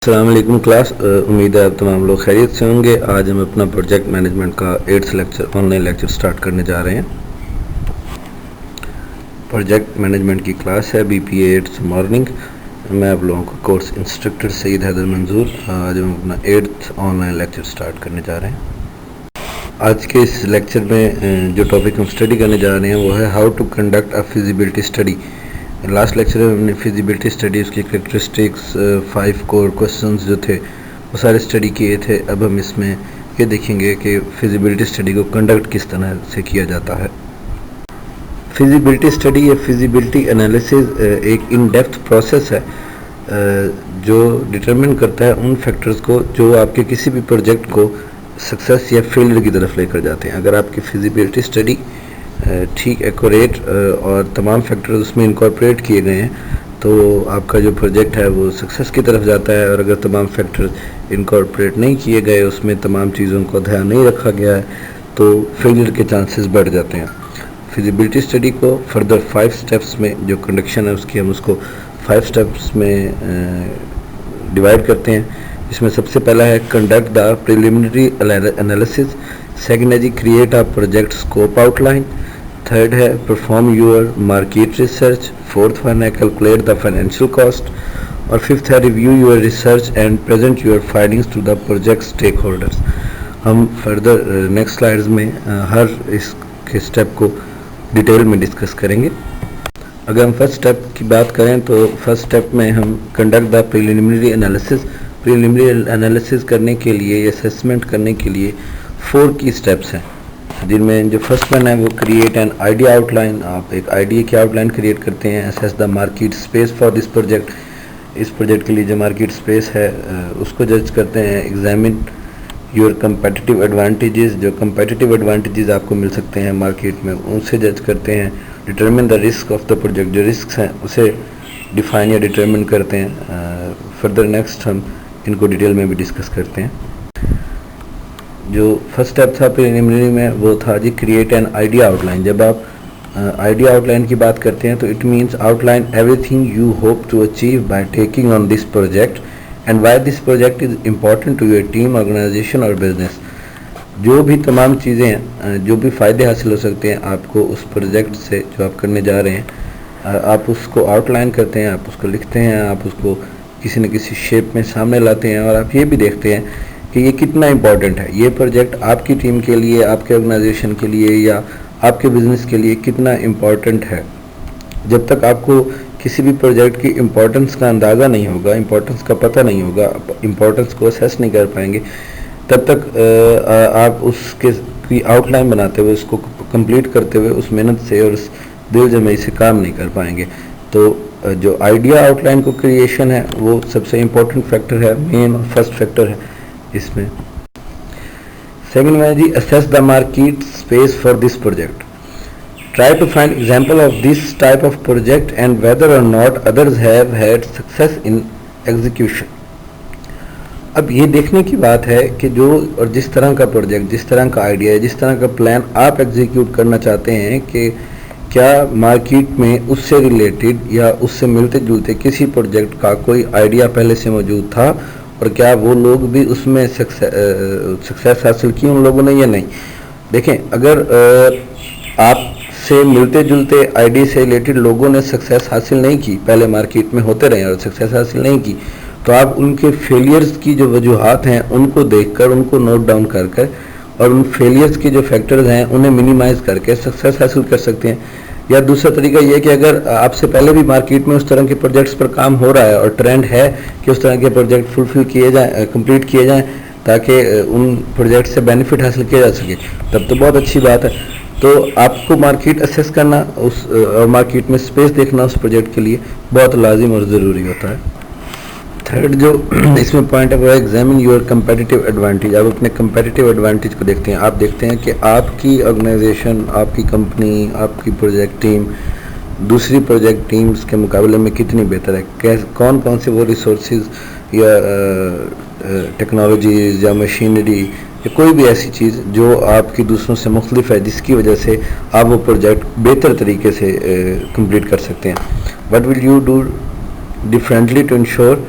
अस्सलाम वालेकुम क्लास, उम्मीद है आप तमाम लोग खैरियत से होंगे। आज हम अपना प्रोजेक्ट मैनेजमेंट का 8th lecture online lecture start करने जा रहे हैं। प्रोजेक्ट मैनेजमेंट की क्लास है BPA 8th मॉर्निंग। मैं आप लोगों को कोर्स इंस्ट्रक्टर सईद हैदर मंजूर। आज हम अपना 8th ऑनलाइन लेक्चर स्टार्ट करने जा रहे हैं। आज के इस लेक्चर में जो टॉपिक हम स्टडी करने जा रहे हैं वो है how to conduct a feasibility study. Last lecture में हमने फिजिबिलिटी स्टडी, उसकी कैरेक्टरिस्टिक्स, 5 कोर क्वेश्चंस जो थे वो सारे स्टडी किए थे। अब हम इसमें ये देखेंगे कि फिजिबिलिटी स्टडी को कंडक्ट किस तरह से किया जाता है। फिजिबिलिटी स्टडी या फिजिबिलिटी एनालिसिस एक इन डेप्थ प्रोसेस है जो डिटरमिन करता है उन फैक्टर्स को जो आपके किसी भी प्रोजेक्ट को सक्सेस या फेलियर की तरफ लेकर जाते हैं। अगर आपकी फिजिबिलिटी स्टडी ठीक एक्यूरेट और तमाम फैक्टर्स उसमें इनकॉर्पोरेट किए गए हैं तो आपका जो प्रोजेक्ट है वो सक्सेस की तरफ जाता है। और अगर तमाम फैक्टर्स इनकॉर्पोरेट नहीं किए गए, उसमें तमाम चीज़ों को ध्यान नहीं रखा गया है, तो फेलियर के चांसेस बढ़ जाते हैं। फिजिबिलिटी स्टडी को फर्दर 5 स्टेप्स में जो कंडक्शन है उसकी हम उसको 5 स्टेप्स में डिवाइड करते हैं। इसमें सबसे पहला है conduct the preliminary analysis, second है जी create a project scope outline, third है perform your market research, fourth one है कैलकुलेट द फाइनेंशियल कॉस्ट, और फिफ्थ है review your research and present your findings to the project stakeholders. हम further next slides में हर इसके step को detail में डिस्कस करेंगे। अगर हम फर्स्ट स्टेप की बात करें तो फर्स्ट स्टेप में हम conduct the preliminary analysis. Preliminary analysis करने के लिए, असेसमेंट करने के लिए 4 की स्टेप्स हैं, जिनमें जो फर्स्ट वन है वो क्रिएट एन आइडिया आउटलाइन। आप एक आइडिया की आउटलाइन क्रिएट करते हैं। Assess the market space for this project. इस प्रोजेक्ट के लिए जो मार्केट स्पेस है उसको जज करते हैं। एग्जामिन योर कंपेटिटिव एडवांटेजेस, जो कंपेटिटिव एडवांटेजेस आपको मिल सकते हैं मार्केट में उनसे जज करते हैं। Determine the risk of the project, जो रिस्क हैं उसे डिफाइन या डिटरमिन करते हैं। फर्दर नेक्स्ट हम इनको डिटेल में भी डिस्कस करते हैं। जो फर्स्ट स्टेप था प्रिलिमिनरी में वो था जी क्रिएट एन आइडिया आउटलाइन। जब आप आइडिया आउटलाइन की बात करते हैं तो it means outline everything you hope to achieve by taking on this project and why this project is important to your team, organization और बिजनेस। जो भी तमाम चीज़ें हैं, जो भी फ़ायदे हासिल हो सकते हैं आपको उस प्रोजेक्ट से जो आप करने जा रहे हैं, आप उसको आउटलाइन करते हैं, आप उसको लिखते हैं, आप उसको किसी न किसी शेप में सामने लाते हैं और आप ये भी देखते हैं कि ये कितना इम्पोर्टेंट है, ये प्रोजेक्ट आपकी टीम के लिए, आपके ऑर्गेनाइजेशन के लिए या आपके बिजनेस के लिए कितना इम्पोर्टेंट है। जब तक आपको किसी भी प्रोजेक्ट की इम्पोर्टेंस का अंदाज़ा नहीं होगा, इम्पोर्टेंस का पता नहीं होगा, इम्पोर्टेंस को असेस नहीं कर पाएंगे, तब तक आप उसके की आउटलाइन बनाते हुए, उसको कंप्लीट करते हुए उस मेहनत से और उस दिल जमाई से काम नहीं कर पाएंगे। तो जो आइडिया आउटलाइन को क्रिएशन है वो सबसे इम्पोर्टेंट फैक्टर है, मेन और फर्स्ट फैक्टर है इसमें। सेकंड में जी assess the market space for this project. Try to find example of this type of project and whether or not others have had success in execution. अब ये देखने की बात है कि जो और जिस तरह का प्रोजेक्ट, जिस तरह का आइडिया है, जिस तरह का प्लान आप एग्जीक्यूट करना चाहते हैं कि क्या मार्केट में उससे रिलेटेड या उससे मिलते जुलते किसी प्रोजेक्ट का कोई आइडिया पहले से मौजूद था और क्या वो लोग भी उसमें सक्सेस हासिल की उन लोगों ने या नहीं। देखें, अगर आपसे मिलते जुलते आइडिया से रिलेटेड लोगों ने सक्सेस हासिल नहीं की, पहले मार्केट में होते रहे और सक्सेस हासिल नहीं की, तो आप उनके फेलियर्स की जो वजूहात हैं उनको देखकर, उनको नोट डाउन कर और उन फेलियर्स के जो फैक्टर्स हैं उन्हें मिनिमाइज करके सक्सेस हासिल कर सकते हैं। या दूसरा तरीका ये कि अगर आपसे पहले भी मार्केट में उस तरह के प्रोजेक्ट्स पर काम हो रहा है और ट्रेंड है कि उस तरह के प्रोजेक्ट फुलफिल किए जाएं, कंप्लीट किए जाएं ताकि उन प्रोजेक्ट से बेनिफिट हासिल किया जा सके, तब तो बहुत अच्छी बात है। तो आपको मार्केट असेस करना उस और मार्केट में स्पेस देखना उस प्रोजेक्ट के लिए बहुत लाजिम और ज़रूरी होता है। थर्ड जो इसमें पॉइंट है वो है एग्जामिन योर कंपेटिटिव एडवांटेज। आप अपने कंपेटिटिव एडवांटेज को देखते हैं। आप देखते हैं कि आपकी ऑर्गेनाइजेशन, आपकी कंपनी, आपकी प्रोजेक्ट टीम दूसरी प्रोजेक्ट टीम्स के मुकाबले में कितनी बेहतर है, कौन कौन से वो रिसोर्सेज या टेक्नोलॉजीज या मशीनरी या कोई भी ऐसी चीज़ जो आपकी दूसरों से मुख्तलिफ है जिसकी वजह से आप वो प्रोजेक्ट बेहतर तरीके से कंप्लीट कर सकते हैं। What will you do differently to ensure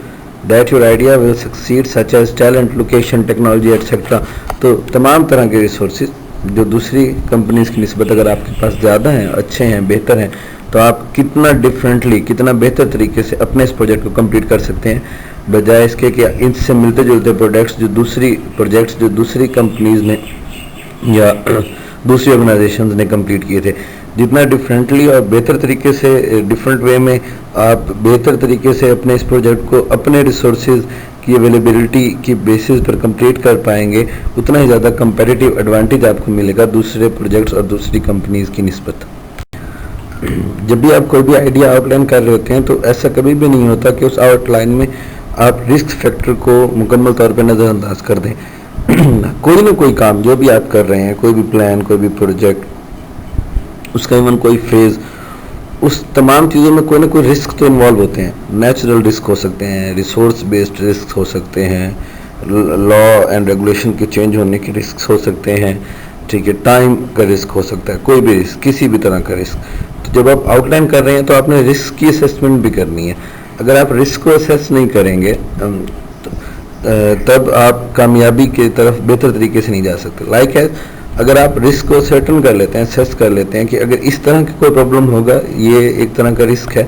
that your idea will succeed such as talent, location, technology etcetera. तो तमाम तरह के रिसोर्सेज जो दूसरी कंपनीज की निस्बत अगर आपके पास ज़्यादा हैं, अच्छे हैं, बेहतर हैं, तो आप कितना डिफरेंटली, कितना बेहतर तरीके से अपने इस प्रोजेक्ट को कंप्लीट कर सकते हैं, बजाय इसके कि इनसे मिलते जुलते प्रोजेक्ट्स जो दूसरी कंपनीज ने या दूसरी ऑर्गेनाइजेशंस ने कंप्लीट किए थे। जितना डिफरेंटली और बेहतर तरीके से, डिफरेंट वे में आप बेहतर तरीके से अपने इस प्रोजेक्ट को अपने रिसोर्सेज की अवेलेबिलिटी की बेसिस पर कंप्लीट कर पाएंगे, उतना ही ज़्यादा कंपैरेटिव एडवांटेज आपको मिलेगा दूसरे प्रोजेक्ट्स और दूसरी कंपनीज की निस्बत। जब भी आप कोई भी आइडिया आउटलाइन कर रहे होते हैं तो ऐसा कभी भी नहीं होता कि उस आउटलाइन में आप रिस्क फैक्टर को मुकम्मल तौर पर नज़रअंदाज कर दें। कोई ना कोई काम जो भी आप कर रहे हैं, कोई भी प्लान, कोई भी प्रोजेक्ट, उसका इवन कोई फेज, उस तमाम चीज़ों में कोई ना कोई रिस्क तो इन्वॉल्व होते हैं। नेचुरल रिस्क हो सकते हैं, रिसोर्स बेस्ड रिस्क हो सकते हैं, लॉ एंड रेगुलेशन के चेंज होने के रिस्क हो सकते हैं, ठीक है, टाइम का रिस्क हो सकता है, कोई भी रिस्क, किसी भी तरह का रिस्क। तो जब आप आउटलाइन कर रहे हैं तो आपने रिस्क की असेसमेंट भी करनी है। अगर आप रिस्क को असेस नहीं करेंगे तब आप कामयाबी की तरफ बेहतर तरीके से नहीं जा सकते। लाइक है, अगर आप रिस्क को सर्टन कर लेते हैं, असेस कर लेते हैं कि अगर इस तरह की कोई प्रॉब्लम होगा, ये एक तरह का रिस्क है।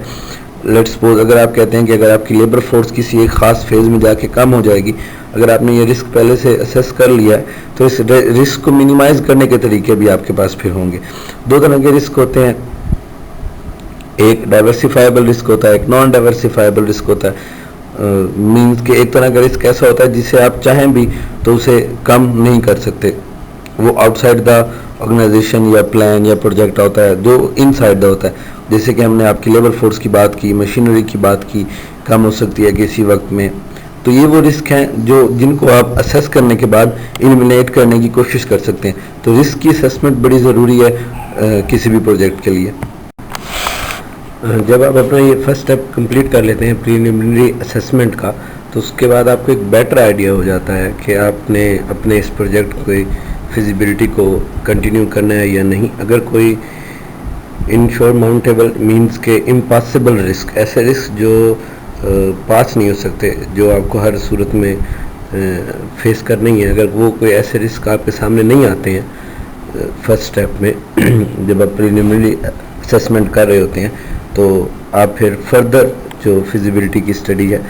लेट्स सपोज अगर आप कहते हैं कि अगर आपकी लेबर फोर्स किसी एक ख़ास फेज़ में जाके कम हो जाएगी, अगर आपने ये रिस्क पहले से असेस कर लिया है तो इस रिस्क को मिनिमाइज़ करने के तरीके भी आपके पास फिर होंगे। दो तरह के रिस्क होते हैं, एक डाइवर्सिफाइबल रिस्क होता है, एक नॉन डाइवर्सिफाइबल रिस्क होता है। मीन्स के एक तरह का रिस्क ऐसा होता है जिसे आप चाहें भी तो उसे कम नहीं कर सकते, वो आउटसाइड द ऑर्गेनाइजेशन या प्लान या प्रोजेक्ट होता है, जो इनसाइड द होता है। जैसे कि हमने आपकी लेबर फोर्स की बात की, मशीनरी की बात की, कम हो सकती है किसी वक्त में। तो ये वो रिस्क हैं जिनको आप असेस करने के बाद इलिमिनेट करने की कोशिश कर सकते हैं। तो रिस्क की असेसमेंट बड़ी ज़रूरी है किसी भी प्रोजेक्ट के लिए। जब आप अपना ये फर्स्ट स्टेप कंप्लीट कर लेते हैं प्रीलिमिनरी असेसमेंट का, तो उसके बाद आपको एक बेटर आइडिया हो जाता है कि आपने अपने इस प्रोजेक्ट को फिजिबिलिटी को कंटिन्यू करना है या नहीं। अगर कोई इनसरमाउंटेबल मीन्स के इम्पॉसिबल रिस्क, ऐसे रिस्क जो पास नहीं हो सकते, जो आपको हर सूरत में फेस करना ही है, अगर वो कोई ऐसे रिस्क आपके सामने नहीं आते हैं फर्स्ट स्टेप में जब आप प्रीलिमिनरी असेसमेंट कर रहे होते हैं, तो आप फिर फर्दर जो फिजिबिलिटी की स्टडी है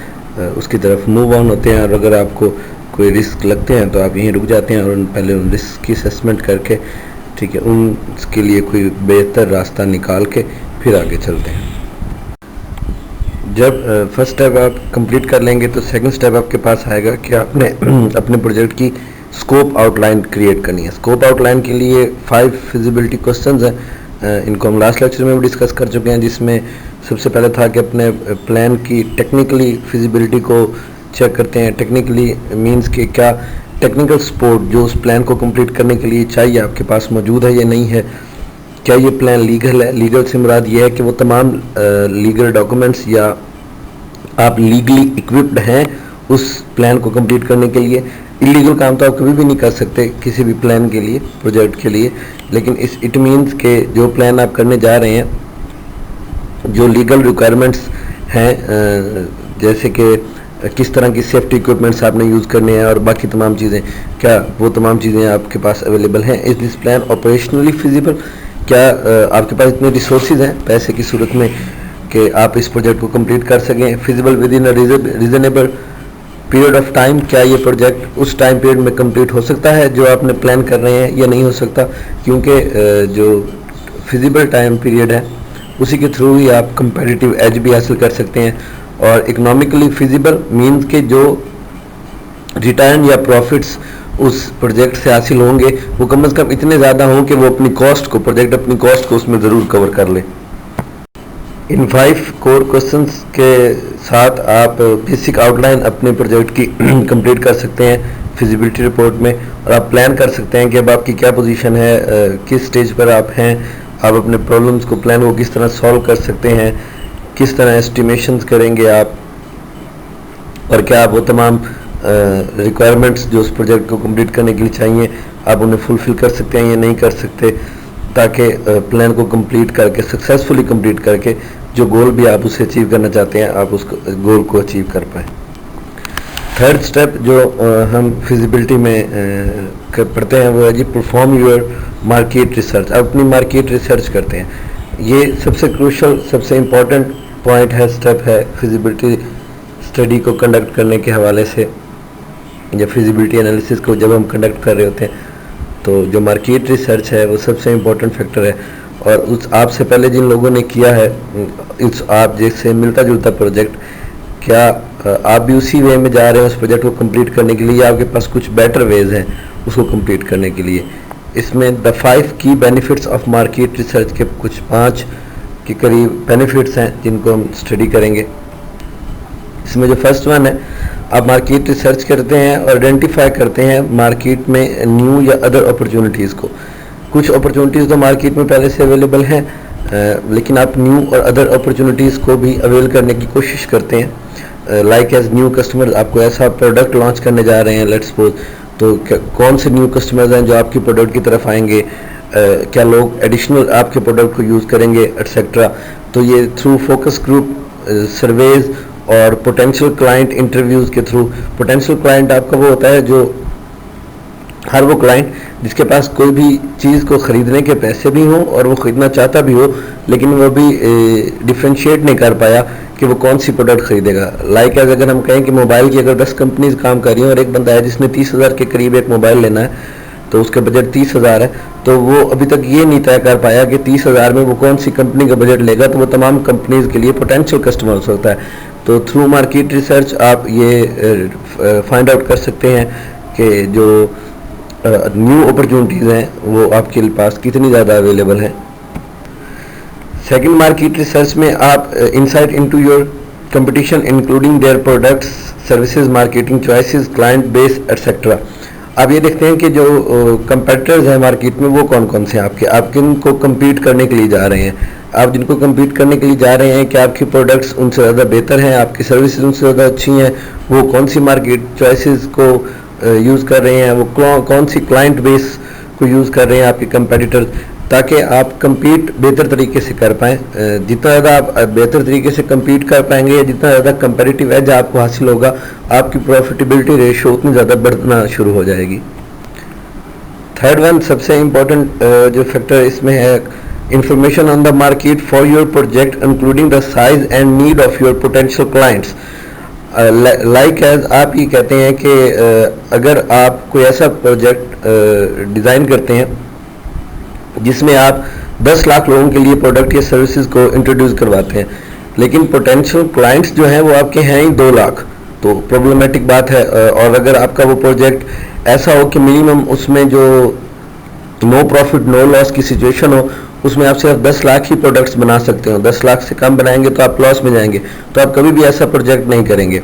उसकी तरफ मूव ऑन होते हैं। और अगर आपको कोई रिस्क लगते हैं तो आप यहीं रुक जाते हैं और पहले उन रिस्क की असेसमेंट करके, ठीक है, उनके लिए कोई बेहतर रास्ता निकाल के फिर आगे चलते हैं। जब फर्स्ट स्टेप आप कंप्लीट कर लेंगे तो सेकंड स्टेप आपके पास आएगा कि आपने अपने प्रोजेक्ट की स्कोप आउटलाइन क्रिएट करनी है। स्कोप आउटलाइन के लिए 5 फिजिबिलिटी क्वेश्चंस हैं, इनको हम लास्ट लेक्चर में भी डिस्कस कर चुके हैं, जिसमें सबसे पहले था कि अपने प्लान की टेक्निकली फिजिबिलिटी को चेक करते हैं। टेक्निकली मींस कि क्या टेक्निकल सपोर्ट जो उस प्लान को कंप्लीट करने के लिए चाहिए आपके पास मौजूद है या नहीं है। क्या ये प्लान लीगल है? लीगल से मुराद ये है कि वो तमाम लीगल डॉक्यूमेंट्स या आप लीगली इक्विप्ड हैं उस प्लान को कंप्लीट करने के लिए। इलीगल काम तो आप कभी भी नहीं कर सकते किसी भी प्लान के लिए, प्रोजेक्ट के लिए, लेकिन इट मीन्स के जो प्लान आप करने जा रहे हैं, जो लीगल रिक्वायरमेंट्स हैं, जैसे कि किस तरह की सेफ्टी इक्विपमेंट्स आपने यूज़ करने हैं और बाकी तमाम चीज़ें, क्या वो तमाम चीज़ें आपके पास अवेलेबल हैं? Is this plan operationally feasible? क्या आपके पास इतने रिसोर्सेज हैं पैसे की सूरत में कि आप इस प्रोजेक्ट को कंप्लीट कर सकें? Feasible with in a reasonable period of time, क्या ये प्रोजेक्ट उस टाइम पीरियड में कंप्लीट हो सकता है जो आपने प्लान कर रहे हैं या नहीं हो सकता? क्योंकि जो फिजिबल टाइम पीरियड है उसी के थ्रू ही आप कंपेटिटिव एज भी हासिल कर सकते हैं। और इकोनॉमिकली फिजिबल मीन्स के जो रिटर्न या प्रॉफिट्स उस प्रोजेक्ट से हासिल होंगे वो कम से कम इतने ज़्यादा हों कि वो अपनी कॉस्ट को, प्रोजेक्ट अपनी कॉस्ट को उसमें ज़रूर कवर कर ले। इन 5 कोर क्वेश्चंस के साथ आप बेसिक आउटलाइन अपने प्रोजेक्ट की कंप्लीट कर सकते हैं फिजिबिलिटी रिपोर्ट में, और आप प्लान कर सकते हैं कि अब आपकी क्या पोजीशन है, किस स्टेज पर आप हैं, आप अपने प्रॉब्लम्स को, प्लान को किस तरह सॉल्व कर सकते हैं, किस तरह एस्टिमेशंस करेंगे आप, और क्या आप वो तमाम रिक्वायरमेंट्स जो उस प्रोजेक्ट को कंप्लीट करने के लिए चाहिए आप उन्हें फुलफिल कर सकते हैं या नहीं कर सकते, ताकि प्लान को कंप्लीट करके, सक्सेसफुली कंप्लीट करके जो गोल भी आप उसे अचीव करना चाहते हैं आप उस गोल को अचीव कर पाएँ। थर्ड स्टेप जो हम फिजिबिलिटी में पढ़ते हैं वो है जी परफॉर्म योर मार्केट रिसर्च। आप अपनी मार्केट रिसर्च करते हैं, ये सबसे क्रूशल सबसे इम्पॉर्टेंट पॉइंट है, स्टेप है फिजिबिलिटी स्टडी को कंडक्ट करने के हवाले से। या फिजिबिलिटी एनालिसिस को जब हम कंडक्ट कर रहे होते हैं तो जो मार्केट रिसर्च है वो सबसे इम्पोर्टेंट फैक्टर है। और उस आपसे पहले जिन लोगों ने किया है इस आप जैसे मिलता जुलता प्रोजेक्ट, क्या आप भी उसी वे में जा रहे हैं उस प्रोजेक्ट को कंप्लीट करने के लिए, आपके पास कुछ बेटर वेज हैं उसको कंप्लीट करने के लिए। इसमें the 5 key benefits of market research के कुछ 5 के करीब बेनिफिट्स हैं जिनको हम स्टडी करेंगे। इसमें जो फर्स्ट वन है, आप मार्केट रिसर्च करते हैं और आइडेंटिफाई करते हैं मार्केट में न्यू या अदर अपॉर्चुनिटीज़ को। कुछ अपॉर्चुनिटीज़ तो मार्केट में पहले से अवेलेबल हैं, लेकिन आप न्यू और अदर अपॉर्चुनिटीज़ को भी अवेल करने की कोशिश करते हैं। लाइक एज न्यू कस्टमर, आपको ऐसा प्रोडक्ट लॉन्च करने जा रहे हैं लेट्स सपोज, तो कौन से न्यू कस्टमर्स हैं जो आपकी प्रोडक्ट की तरफ आएंगे, क्या लोग एडिशनल आपके प्रोडक्ट को यूज़ करेंगे एटसेट्रा। तो ये थ्रू फोकस ग्रुप सर्वेज और पोटेंशियल क्लाइंट इंटरव्यूज़ के थ्रू। पोटेंशियल क्लाइंट आपका वो होता है जो हर वो क्लाइंट जिसके पास कोई भी चीज़ को ख़रीदने के पैसे भी हों और वो ख़रीदना चाहता भी हो, लेकिन वो भी डिफ्रेंशिएट नहीं कर पाया कि वो कौन सी प्रोडक्ट ख़रीदेगा। लाइक एज अगर हम कहें कि मोबाइल की अगर 10 कंपनीज काम कर रही हैं और एक बंदा है जिसने 30,000 के करीब एक मोबाइल लेना है, तो उसका बजट 30,000 है, तो वो अभी तक ये नहीं तय कर पाया कि 30,000 में वो कौन सी कंपनी का बजट लेगा, तो वो तमाम कंपनीज के लिए पोटेंशियल कस्टमर्स होता है। तो थ्रू मार्केट रिसर्च आप ये फाइंड आउट कर सकते हैं कि जो न्यू अपॉर्चुनिटीज़ हैं वो आपके पास कितनी ज़्यादा अवेलेबल हैं। सेकंड, मार्केट रिसर्च में आप insight into your competition including their products, services, marketing choices, client base etcetera. आप ये देखते हैं कि जो कंपेटिटर्स हैं मार्केट में वो कौन कौन से हैं आपके, आप किन को कम्पीट करने के लिए जा रहे हैं। आप जिनको कम्पीट करने के लिए जा रहे हैं, क्या आपकी प्रोडक्ट्स उनसे ज़्यादा बेहतर हैं, आपकी सर्विसेज उनसे ज़्यादा अच्छी हैं, वो कौन सी मार्केट चॉइसेस को यूज़ कर रहे हैं, वो कौन सी क्लाइंट बेस को यूज़ कर रहे हैं आपके कंपेटिटर्स, ताकि आप compete बेहतर तरीके से कर पाएँ। जितना ज़्यादा आप बेहतर तरीके से compete कर पाएंगे, जितना ज़्यादा competitive एज आपको हासिल होगा, आपकी प्रॉफिटेबिलिटी रेशियो उतनी ज़्यादा बढ़ना शुरू हो जाएगी। थर्ड वन, सबसे इम्पोर्टेंट जो फैक्टर इसमें है, information on the market for your project including the size and need of your potential clients. Like as आप ये कहते हैं कि अगर आप कोई ऐसा प्रोजेक्ट डिज़ाइन करते हैं जिसमें आप 10 लाख लोगों के लिए प्रोडक्ट या सर्विसेज को इंट्रोड्यूस करवाते हैं, लेकिन पोटेंशियल क्लाइंट्स जो हैं वो आपके हैं ही 2 लाख, तो प्रॉब्लमेटिक बात है। और अगर आपका वो प्रोजेक्ट ऐसा हो कि मिनिमम उसमें जो नो प्रॉफिट नो लॉस की सिचुएशन हो, उसमें आप सिर्फ 10 लाख ही प्रोडक्ट्स बना सकते हो, 10 लाख से कम बनाएंगे तो आप लॉस में जाएंगे, तो आप कभी भी ऐसा प्रोजेक्ट नहीं करेंगे।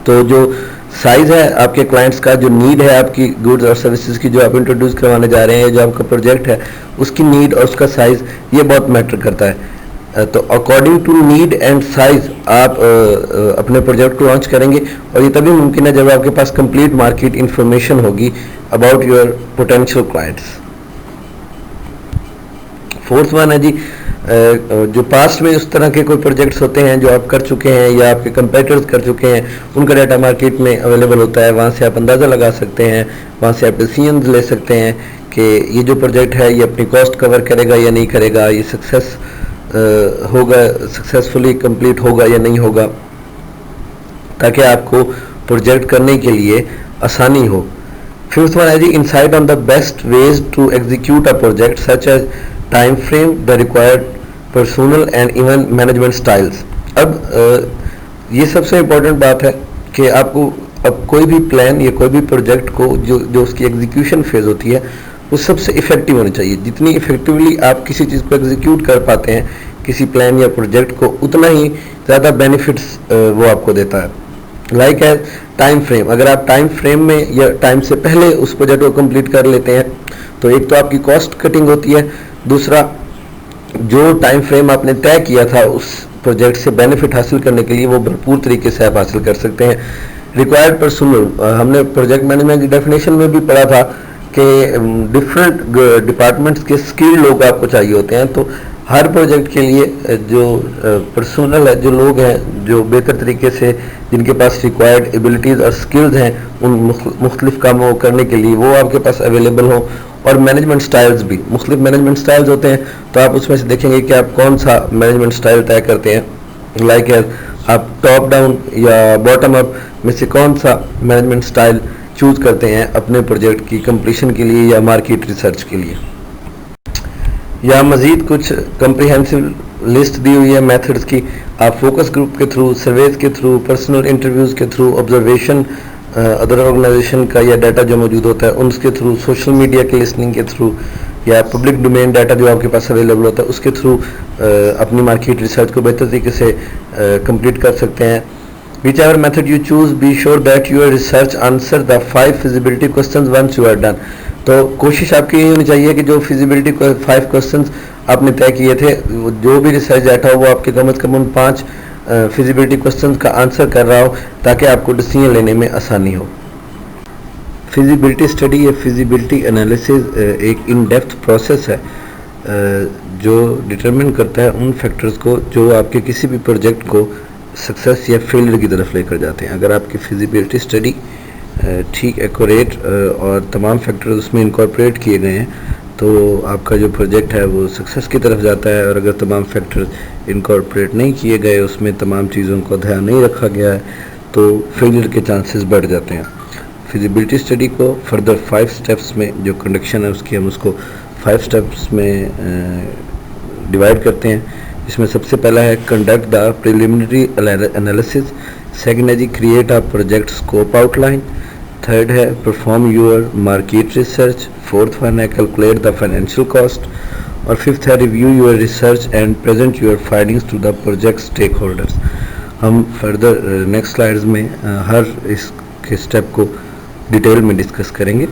तो जो साइज़ है आपके क्लाइंट्स का, जो नीड है आपकी गुड्स और सर्विसेज की जो आप इंट्रोड्यूस करवाने जा रहे हैं, जो आपका प्रोजेक्ट है उसकी नीड और उसका साइज़, ये बहुत मैटर करता है। तो according to need and size आप अपने प्रोजेक्ट को लॉन्च करेंगे, और ये तभी मुमकिन है जब आपके पास कंप्लीट मार्केट इंफॉर्मेशन होगी about your potential clients. Fourth one है जी, जो पास्ट में उस तरह के कोई प्रोजेक्ट्स होते हैं जो आप कर चुके हैं या आपके कंपेटिटर्स कर चुके हैं, उनका डाटा मार्केट में अवेलेबल होता है, वहाँ से आप अंदाज़ा लगा सकते हैं, वहाँ से आप डिसीजंस ले सकते हैं कि ये जो प्रोजेक्ट है ये अपनी कॉस्ट कवर करेगा या नहीं करेगा, ये सक्सेसफुली कंप्लीट होगा या नहीं होगा, ताकि आपको प्रोजेक्ट करने के लिए आसानी हो। फिफ्थ वन है जी, insight on the best ways to execute a project such as time frame, the required personnel and even management styles. अब ये सबसे इम्पोर्टेंट बात है कि आपको अब कोई भी प्लान या कोई भी प्रोजेक्ट को जो उसकी एग्जीक्यूशन फेज़ होती है वो सबसे इफ़ेक्टिव होनी चाहिए। जितनी इफ़ेक्टिवली आप किसी चीज़ को एग्जीक्यूट कर पाते हैं, किसी प्लान या प्रोजेक्ट को, उतना ही ज़्यादा बेनिफिट्स वो आपको देता है। लाइक है टाइम फ्रेम, अगर आप टाइम फ्रेम में या टाइम से पहले उस प्रोजेक्ट को कंप्लीट कर लेते हैं तो एक तो आपकी कॉस्ट कटिंग होती है, दूसरा जो टाइम फ्रेम आपने तय किया था उस प्रोजेक्ट से बेनिफिट हासिल करने के लिए वो भरपूर तरीके से आप हासिल कर सकते हैं। रिक्वायर्ड पर्सनल, हमने प्रोजेक्ट मैनेजमेंट की डेफिनेशन में भी पढ़ा था कि डिफरेंट डिपार्टमेंट्स के स्किल्ड लोग आपको चाहिए होते हैं, तो हर प्रोजेक्ट के लिए जो पर्सनल है, जो लोग हैं जो बेहतर तरीके से जिनके पास रिक्वायर्ड एबिलिटीज़ और स्किल्स हैं उन मुख्तलिफ कामों को करने के लिए, वो आपके पास अवेलेबल हो। और मैनेजमेंट स्टाइल्स भी मुख्तलिफ मैनेजमेंट स्टाइल्स होते हैं, तो आप उसमें से देखेंगे कि आप कौन सा मैनेजमेंट स्टाइल तय करते हैं। लाइक आप टॉप डाउन या बॉटम अप में से कौन सा मैनेजमेंट स्टाइल चूज करते हैं अपने प्रोजेक्ट की कंप्लीशन के लिए या मार्केट रिसर्च के लिए। या मज़ीद कुछ कंप्रीहेंसिव लिस्ट दी हुई है मेथड्स की। आप फोकस ग्रुप के थ्रू, सर्वेज के थ्रू, पर्सनल इंटरव्यूज़ के थ्रू, ऑब्जर्वेशन अदर ऑर्गेनाइजेशन का या डाटा जो मौजूद होता है उसके थ्रू, सोशल मीडिया के लिसनिंग के थ्रू, या पब्लिक डोमेन डाटा जो आपके पास अवेलेबल होता है उसके थ्रू अपनी मार्केट रिसर्च को बेहतर तरीके से कंप्लीट कर सकते हैं। Whichever method you choose, be sure that your research answer the 5 feasibility questions once you are done. तो कोशिश आपकी ये होनी चाहिए कि जो फिजिबिलिटी 5 क्वेश्चंस आपने तय किए थे, जो भी रिसर्च डाटा हो वो आपके कम से कम उन 5 फिजिबिलिटी क्वेश्चंस का आंसर कर रहा हो, ताकि आपको डिसीजन लेने में आसानी हो। फिजिबिलिटी स्टडी या फिजिबिलिटी एनालिसिस एक इन डेप्थ प्रोसेस है जो डिटरमिन करता है उन फैक्टर्स को जो आपके किसी भी प्रोजेक्ट को सक्सेस या फेलियर की तरफ लेकर जाते हैं। अगर आपकी फिजिबिलिटी स्टडी ठीक एक्यूरेट और तमाम फैक्टर्स उसमें इनकॉर्पोरेट किए गए हैं, तो आपका जो प्रोजेक्ट है वो सक्सेस की तरफ जाता है। और अगर तमाम फैक्टर्स इनकॉर्पोरेट नहीं किए गए, उसमें तमाम चीज़ों को ध्यान नहीं रखा गया है, तो फेलियर के चांसेस बढ़ जाते हैं। फिजिबिलिटी स्टडी को फर्दर 5 स्टेप्स में जो कंडक्शन है उसकी, हम उसको 5 स्टेप्स में डिवाइड करते हैं। इसमें सबसे पहला है conduct the preliminary analysis, second है जी create a project scope outline, third है perform your market research, fourth one है कैलकुलेट द फाइनेंशियल कॉस्ट, और फिफ्थ है review your research and present your findings to the project stakeholders. हम further next slides में हर इसके step को detail में डिस्कस करेंगे।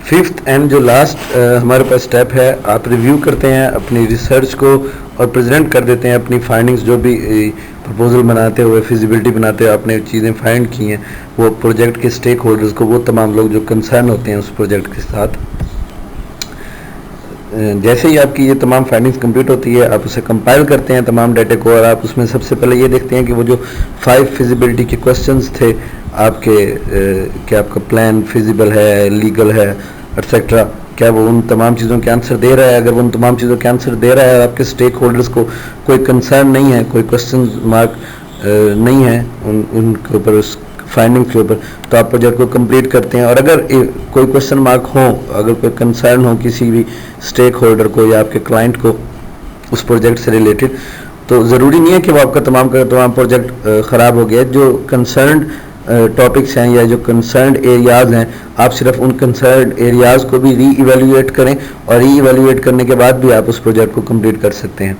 फिफ्थ एंड जो लास्ट हमारे पास स्टेप है, आप रिव्यू करते हैं अपनी रिसर्च को और प्रेजेंट कर देते हैं अपनी फाइंडिंग्स, जो भी प्रपोजल बनाते हुए फिजिबिलिटी बनाते हुए आपने चीज़ें फाइंड की हैं वो प्रोजेक्ट के स्टेक होल्डर्स को, वो तमाम लोग जो कंसर्न होते हैं उस प्रोजेक्ट के साथ। जैसे ही आपकी ये तमाम फाइंडिंग्स कंप्लीट होती है, आप उसे कंपाइल करते हैं तमाम डाटा को, और आप उसमें सबसे पहले ये देखते हैं कि वो जो 5 फिजिबिलिटी के क्वेश्चंस थे आपके, क्या आपका प्लान फिजिबल है, लीगल है, एटसेट्रा, क्या वो उन तमाम चीज़ों के आंसर दे रहा है। अगर वो उन तमाम चीज़ों के आंसर दे रहा है, आपके स्टेक होल्डर्स को कोई कंसर्न नहीं है, कोई क्वेश्चन मार्क नहीं है उनके ऊपर, उस फाइंडिंग के ऊपर, तो आप प्रोजेक्ट को कंप्लीट करते हैं। और अगर कोई क्वेश्चन मार्क हो, अगर कोई कंसर्न हो किसी भी स्टेक होल्डर को या आपके क्लाइंट को उस प्रोजेक्ट से रिलेटेड, तो ज़रूरी नहीं है कि वो आपका तमाम का तमाम प्रोजेक्ट ख़राब हो गया। जो कंसर्न टॉपिक्स हैं या जो कंसर्न एरियाज़ हैं, आप सिर्फ उन कंसर्न एरियाज़ को भी री इवेल्यूएट करें, और री इवेल्यूएट करने के बाद भी आप उस प्रोजेक्ट को कंप्लीट कर सकते हैं।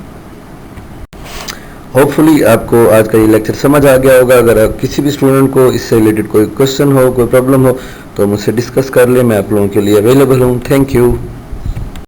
होपफुली आपको आज का ये लेक्चर समझ आ गया होगा। अगर किसी भी स्टूडेंट को इससे रिलेटेड कोई क्वेश्चन हो, कोई प्रॉब्लम हो, तो मुझसे डिस्कस कर ले, मैं आप लोगों के लिए अवेलेबल हूँ। Thank you.